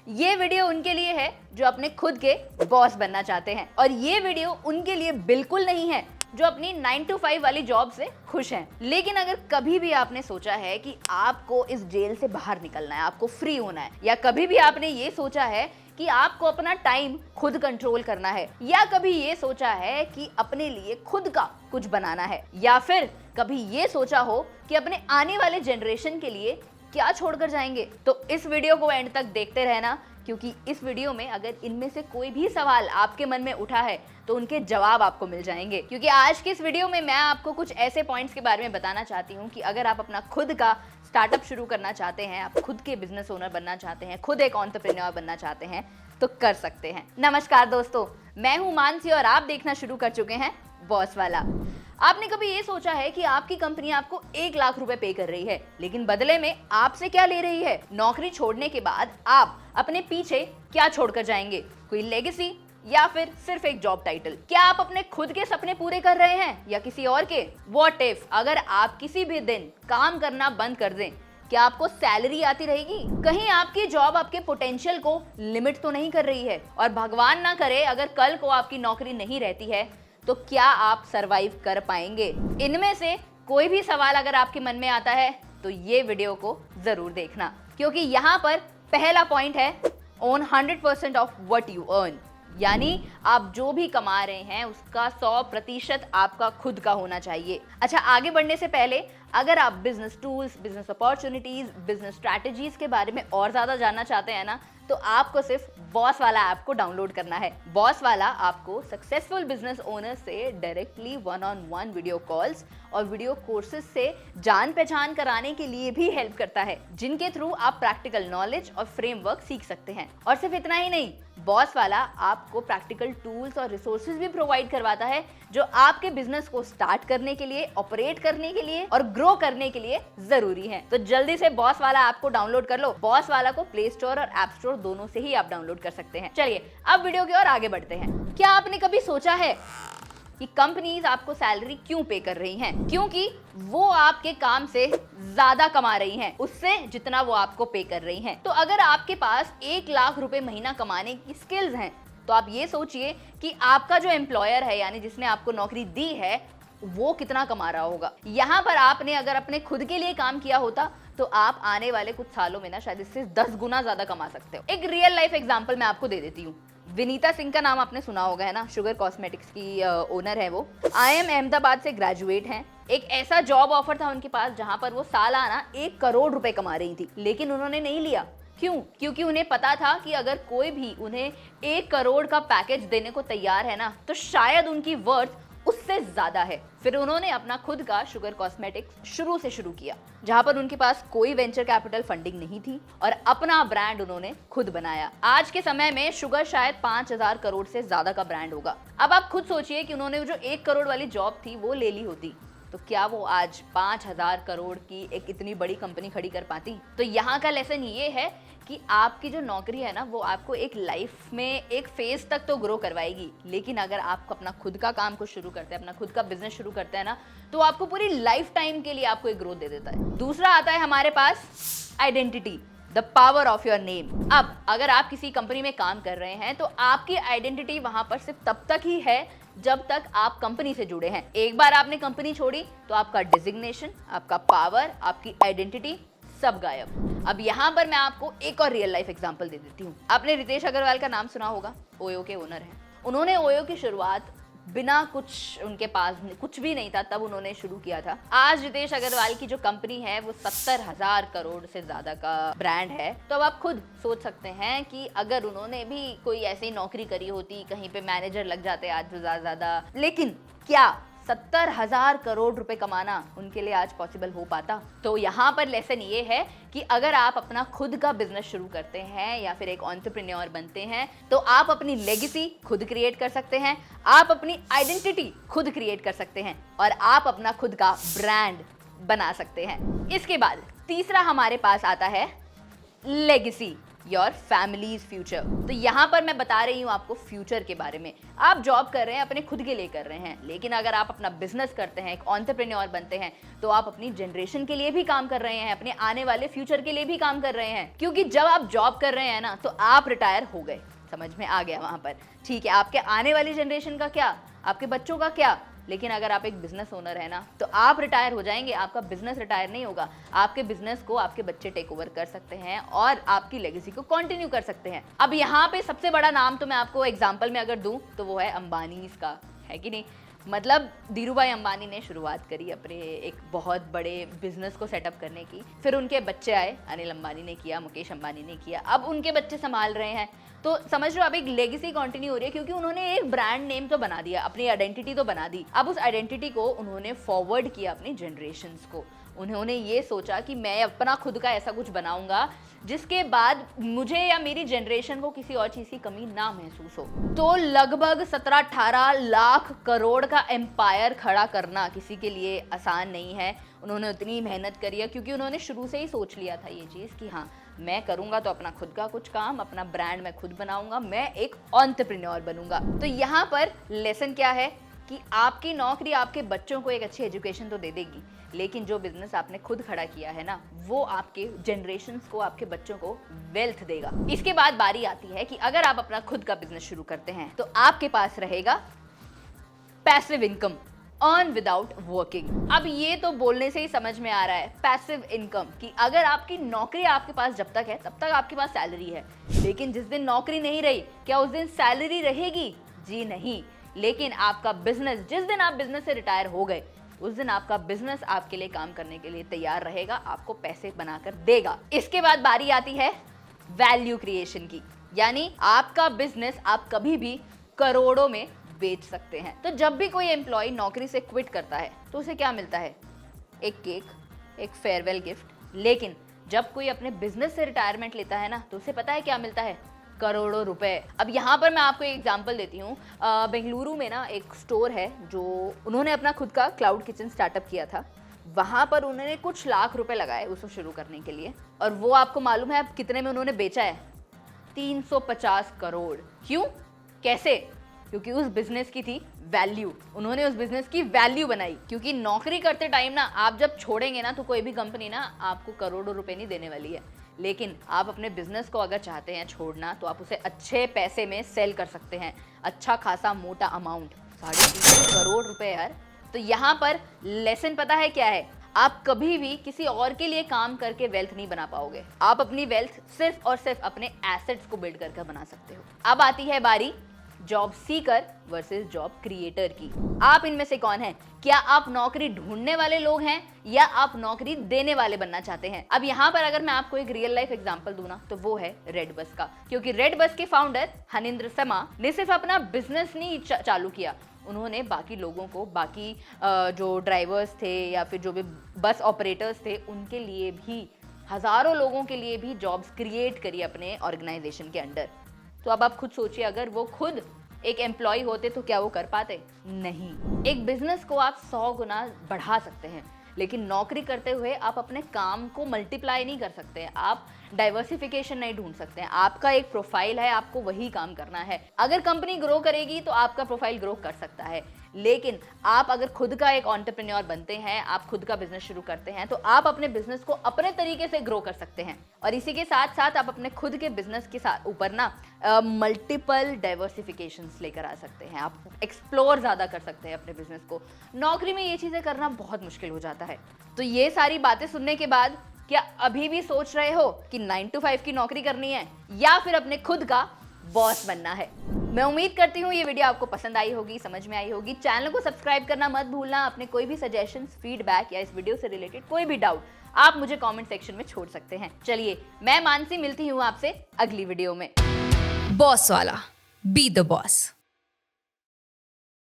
ये वीडियो उनके लिए है जो अपने खुद के बॉस बनना चाहते हैं, और ये वीडियो उनके लिए बिल्कुल नहीं है जो अपनी 9 to 5 वाली जॉब से खुश हैं। लेकिन अगर कभी भी आपने सोचा है कि आपको इस जेल से बाहर निकलना है, आपको फ्री होना है, या कभी भी आपने ये सोचा है कि आपको अपना टाइम खुद कंट्रोल करना है, या कभी ये सोचा है कि अपने लिए खुद का कुछ बनाना है, या फिर कभी ये सोचा हो कि अपने आने वाले जनरेशन के लिए क्या छोड़कर जाएंगे, तो इस वीडियो को एंड तक देखते रहना, क्योंकि इस वीडियो में अगर इनमें से कोई भी सवाल आपके मन में उठा है तो उनके जवाब आपको मिल जाएंगे। क्योंकि आज की इस वीडियो में मैं आपको कुछ ऐसे पॉइंट्स के बारे में बताना चाहती हूँ कि अगर आप अपना खुद का स्टार्टअप शुरू करना चाहते हैं, आप खुद के बिजनेस ओनर बनना चाहते हैं, खुद एक एंटरप्रेन्योर बनना चाहते हैं, तो कर सकते हैं। नमस्कार दोस्तों, मैं हूँ मानसी और आप देखना शुरू कर चुके हैं बॉस वाला। आपने कभी ये सोचा है कि आपकी कंपनी आपको 1 लाख रुपए पे कर रही है, लेकिन बदले में आपसे क्या ले रही है? नौकरी छोड़ने के बाद आप अपने पीछे क्या छोड़कर जाएंगे? कोई लेगेसी या फिर सिर्फ एक जॉब टाइटल? क्या आप अपने खुद के सपने पूरे कर रहे हैं या किसी और के? व्हाट इफ अगर आप किसी भी दिन काम करना बंद कर दें, क्या आपको सैलरी आती रहेगी? कहीं आपकी जॉब आपके पोटेंशियल को लिमिट तो नहीं कर रही है? और भगवान ना करे अगर कल को आपकी नौकरी नहीं रहती है तो क्या आप सरवाइव कर पाएंगे? इनमें से कोई भी सवाल अगर आपके मन में आता है तो ये वीडियो को जरूर देखना, क्योंकि यहाँ पर पहला पॉइंट है own 100% of what you earn, यानी आप जो भी कमा रहे हैं उसका 100% आपका खुद का होना चाहिए। अच्छा, आगे बढ़ने से पहले अगर आप business tools, business opportunities, business strategies के बारे में और ज्यादा जानना चाहते हैं ना, तो आपको सिर्फ बॉस वाला ऐप को डाउनलोड करना है। बॉस वाला आपको सक्सेसफुल बिजनेस ओनर से डायरेक्टली 1-on-1 वीडियो कॉल्स और वीडियो कोर्सेज से जान पहचान कराने के लिए भी हेल्प करता है, जिनके थ्रू आप प्रैक्टिकल नॉलेज और फ्रेमवर्क सीख सकते हैं। और सिर्फ इतना ही नहीं, बॉस वाला आपको प्रैक्टिकल टूल्स और रिसोर्सेज भी प्रोवाइड करवाता है जो आपके बिजनेस को स्टार्ट करने के लिए, ऑपरेट करने के लिए और ग्रो करने के लिए जरूरी है। तो जल्दी से बॉस वाला ऐप को डाउनलोड कर लो। बॉस वाला को प्ले स्टोर और ऐप स्टोर दोनों से ही आप डाउनलोड कर सकते हैं। चलिए अब वीडियो की ओर आगे बढ़ते हैं। क्या आपने कभी सोचा है कि कंपनीज आपको सैलरी क्यों पे कर रही हैं? क्योंकि वो आपके काम से ज्यादा कमा रही हैं उससे जितना वो आपको पे कर रही हैं। तो अगर आपके पास 1 लाख रुपए महीना कमाने की स्किल्स हैं, तो आप ये सोचिए कि आपका जो एम्प्लॉयर है, यानी जिसने आपको नौकरी दी है, वो कितना कमा रहा होगा। यहाँ पर आपने अगर अपने खुद के लिए काम किया होता तो आप आने वाले कुछ सालों में ना शायद इससे 10 गुना ज्यादा कमा सकते हो। एक रियल लाइफ एग्जांपल मैं आपको दे देती हूँ। विनीता सिंह का नाम आपने सुना होगा, है ना? शुगर कॉस्मेटिक्स की ओनर है वो। IIM अहमदाबाद से ग्रेजुएट हैं। एक ऐसा जॉब ऑफर था उनके पास जहां पर वो सालाना 1 करोड़ रुपए कमा रही थी, लेकिन उन्होंने नहीं लिया। क्यों? क्योंकि उन्हें पता था कि अगर कोई भी उन्हें 1 करोड़ का पैकेज देने को तैयार है ना, तो शायद उनकी वर्थ उससे ज्यादा है। फिर उन्होंने अपना खुद का शुगर कॉस्मेटिक्स शुरू से शुरू किया, जहां पर उनके पास कोई वेंचर कैपिटल फंडिंग नहीं थी, और अपना ब्रांड उन्होंने खुद बनाया। आज के समय में शुगर शायद 5,000 करोड़ से ज्यादा का ब्रांड होगा। अब आप खुद सोचिए कि उन्होंने जो 1 करोड़ वाली जॉब थी वो ले ली होती, तो क्या वो आज 5,000 करोड़ की एक इतनी बड़ी कंपनी खड़ी कर पाती? तो यहाँ का लेसन ये है कि आपकी जो नौकरी है ना, वो आपको एक लाइफ में एक फेज तक तो ग्रो करवाएगी, लेकिन अगर आप अपना खुद का काम को शुरू करते हैं, अपना खुद का बिजनेस शुरू करते हैं ना, तो आपको पूरी लाइफ टाइम के लिए आपको एक ग्रोथ दे देता है। दूसरा आता है हमारे पास identity, the power of your name. अब अगर आप किसी कंपनी में काम कर रहे हैं तो आपकी आइडेंटिटी वहां पर सिर्फ तब तक ही है जब तक आप कंपनी से जुड़े हैं। एक बार आपने कंपनी छोड़ी तो आपका डिजिग्नेशन, आपका पावर, आपकी आइडेंटिटी सब गायब। अब यहाँ पर मैं आपको एक और रियल लाइफ एग्जांपल दे देती हूँ। आपने रितेश अग्रवाल का नाम सुना होगा, ओयो के ओनर हैं। उन्होंने ओयो की शुरुआत बिना कुछ, उनके पास कुछ भी नहीं था, तब उन्होंने शुरू किया था। आज रितेश अग्रवाल की जो कंपनी है वो 70,000 करोड़ से ज्यादा का ब्रांड है। तो अब आप खुद सोच सकते हैं कि अगर उन्होंने भी कोई ऐसी नौकरी करी होती, कहीं पे मैनेजर लग जाते आज जो ज्यादा, लेकिन क्या 70,000 करोड़ रुपए कमाना उनके लिए आज पॉसिबल हो पाता? तो यहाँ पर लेसन ये है कि अगर आप अपना खुद का बिजनेस शुरू करते हैं या फिर एक एंटरप्रेन्योर बनते हैं, तो आप अपनी लेगेसी खुद क्रिएट कर सकते हैं, आप अपनी आइडेंटिटी खुद क्रिएट कर सकते हैं, और आप अपना खुद का ब्रांड बना सकते हैं। इसके बाद तीसरा हमारे पास आता है लेगेसी, योर फैमिलीज फ्यूचर। तो यहाँ पर मैं बता रही हूँ आपको फ्यूचर के बारे में। आप जॉब कर रहे हैं, अपने खुद के लिए कर रहे हैं, लेकिन अगर आप अपना बिजनेस करते हैं, एक एंटरप्रेन्योर बनते हैं, तो आप अपनी जनरेशन के लिए भी काम कर रहे हैं, अपने आने वाले फ्यूचर के लिए भी काम कर रहे हैं। क्योंकि जब आप जॉब कर रहे हैं ना, तो आप रिटायर हो गए, समझ में आ गया वहां पर, ठीक है। आपके आने वाली जनरेशन का क्या, आपके बच्चों का क्या, लेकिन अगर आप एक बिजनेस ओनर है ना, तो आप रिटायर हो जाएंगे, आपका बिजनेस रिटायर नहीं होगा। आपके बिजनेस को आपके बच्चे टेक ओवर कर सकते हैं और आपकी लेगेसी को कंटिन्यू कर सकते हैं। अब यहाँ पे सबसे बड़ा नाम तो मैं आपको एग्जांपल में अगर दूं तो वो है अंबानीज का, है कि नहीं। मतलब धीरूभाई अंबानी ने शुरुआत करी अपने एक बहुत बड़े बिजनेस को सेटअप करने की, फिर उनके बच्चे आए, अनिल अंबानी ने किया, मुकेश अंबानी ने किया, अब उनके बच्चे संभाल रहे हैं। तो समझ लो अब एक लेगेसी कंटिन्यू हो रही है, क्योंकि उन्होंने एक ब्रांड नेम तो बना दिया, अपनी आइडेंटिटी तो बना दी। अब उस आइडेंटिटी को उन्होंने फॉरवर्ड किया अपनी जनरेशन्स को। उन्होंने ये सोचा कि मैं अपना खुद का ऐसा कुछ बनाऊंगा जिसके बाद मुझे या मेरी जनरेशन को किसी और चीज की कमी ना महसूस हो। तो लगभग 17-18 लाख करोड़ का एम्पायर खड़ा करना किसी के लिए आसान नहीं है। उन्होंने उतनी मेहनत करी है क्योंकि उन्होंने शुरू से ही सोच लिया था ये चीज कि हाँ, मैं करूंगा तो अपना खुद का कुछ काम, अपना ब्रांड मैं खुद बनाऊंगा, मैं एक एंटरप्रेन्योर बनूंगा। तो यहाँ पर लेसन क्या है कि आपकी नौकरी आपके बच्चों को एक अच्छी एजुकेशन तो दे देगी, लेकिन जो बिजनेस आपने खुद खड़ा किया है ना, वो आपके जनरेशन्स को, आपके बच्चों को वेल्थ देगा। इसके बाद बारी आती है कि अगर आप अपना खुद का बिजनेस शुरू करते हैं तो आपके पास रहेगा passive income, earn without working. अब ये तो बोलने से ही समझ में आ रहा है पैसिव इनकम, कि अगर आपकी नौकरी आपके पास जब तक है तब तक आपके पास सैलरी है, लेकिन जिस दिन नौकरी नहीं रही, क्या उस दिन सैलरी रहेगी? जी नहीं। लेकिन आपका बिजनेस, जिस दिन आप बिजनेस से रिटायर हो गए, उस दिन आपका बिजनेस आपके लिए काम करने के लिए तैयार रहेगा, आपको पैसे बनाकर देगा। इसके बाद बारी आती है वैल्यू क्रिएशन की, यानी आपका बिजनेस आप कभी भी करोड़ों में बेच सकते हैं। तो जब भी कोई एम्प्लॉय नौकरी से क्विट करता है तो उसे क्या मिलता है? एक केक, एक फेयरवेल गिफ्ट। लेकिन जब कोई अपने बिजनेस से रिटायरमेंट लेता है ना, तो उसे पता है क्या मिलता है? करोड़ों रुपए। अब यहाँ पर मैं आपको एक एग्जांपल देती हूँ। बेंगलुरु में ना एक स्टोर है, जो उन्होंने अपना खुद का क्लाउड किचन स्टार्टअप किया था। वहां पर उन्होंने कुछ लाख रुपए लगाए उसको शुरू करने के लिए, और वो आपको मालूम है अब कितने में उन्होंने बेचा है? 350 करोड़। क्यों? कैसे? क्योंकि उस बिजनेस की थी वैल्यू, उन्होंने उस बिजनेस की वैल्यू बनाई। क्योंकि नौकरी करते टाइम ना, आप जब छोड़ेंगे ना, तो कोई भी कंपनी ना आपको करोड़ों रुपए नहीं देने वाली है, लेकिन आप अपने बिजनेस को अगर चाहते हैं छोड़ना, तो आप उसे अच्छे पैसे में सेल कर सकते हैं, अच्छा खासा मोटा अमाउंट, 350 करोड़ रुपए यार। तो यहाँ पर लेसन पता है क्या है? आप कभी भी किसी और के लिए काम करके वेल्थ नहीं बना पाओगे। आप अपनी वेल्थ सिर्फ और सिर्फ अपने एसेट्स को बिल्ड करके बना सकते हो। अब आती है बारी job seeker versus job creator की। आप इनमें से कौन है? क्या आप नौकरी ढूंढने वाले लोग हैं या आप नौकरी देने वाले बनना चाहते हैं? अब यहाँ पर अगर मैं आपको एक रियल लाइफ एग्जांपल दूं ना, तो वो है रेड बस का। क्योंकि रेड बस के फाउंडर हनिंद्र शर्मा ने सिर्फ अपना बिजनेस नहीं चालू किया, उन्होंने बाकी लोगों को, बाकी जो ड्राइवर्स थे या फिर जो भी बस ऑपरेटर्स थे, उनके लिए भी, हजारों लोगों के लिए भी जॉब्स क्रिएट करी अपने ऑर्गेनाइजेशन के अंडर। तो अब आप खुद सोचिए, अगर वो खुद एक एम्प्लॉय होते तो क्या वो कर पाते? नहीं। एक बिजनेस को आप 100 गुना बढ़ा सकते हैं, लेकिन नौकरी करते हुए आप अपने काम को मल्टीप्लाई नहीं कर सकते, आप डाइवर्सिफिकेशन नहीं ढूंढ सकते हैं। आपका एक प्रोफाइल है, आपको वही काम करना है। अगर कंपनी ग्रो करेगी तो आपका प्रोफाइल ग्रो कर सकता है, लेकिन आप अगर खुद का एक एंटरप्रेन्योर बनते हैं, आप खुद का बिजनेस शुरू करते हैं, तो आप अपने बिजनेस को अपने तरीके से ग्रो कर सकते हैं। और इसी के साथ साथ आप अपने खुद के बिजनेस के साथ ऊपर ना मल्टीपल डाइवर्सिफिकेशंस लेकर आ सकते हैं। आप एक्सप्लोर ज़्यादा कर सकते हैं अपने बिजनेस को। नौकरी में ये चीज़ें करना बहुत मुश्किल हो जाता है। तो ये सारी बातें सुनने के बाद क्या अभी भी सोच रहे हो कि 9 to 5 की नौकरी करनी है या फिर अपने खुद का बॉस बनना है? मैं उम्मीद करती हूँ ये वीडियो आपको पसंद आई होगी, समझ में आई होगी। चैनल को सब्सक्राइब करना मत भूलना। अपने कोई भी सजेशंस, फीडबैक या इस वीडियो से रिलेटेड कोई भी डाउट आप मुझे कमेंट सेक्शन में छोड़ सकते हैं। चलिए, मैं मानसी मिलती हूँ आपसे अगली वीडियो में। बॉस वाला, बी द बॉस।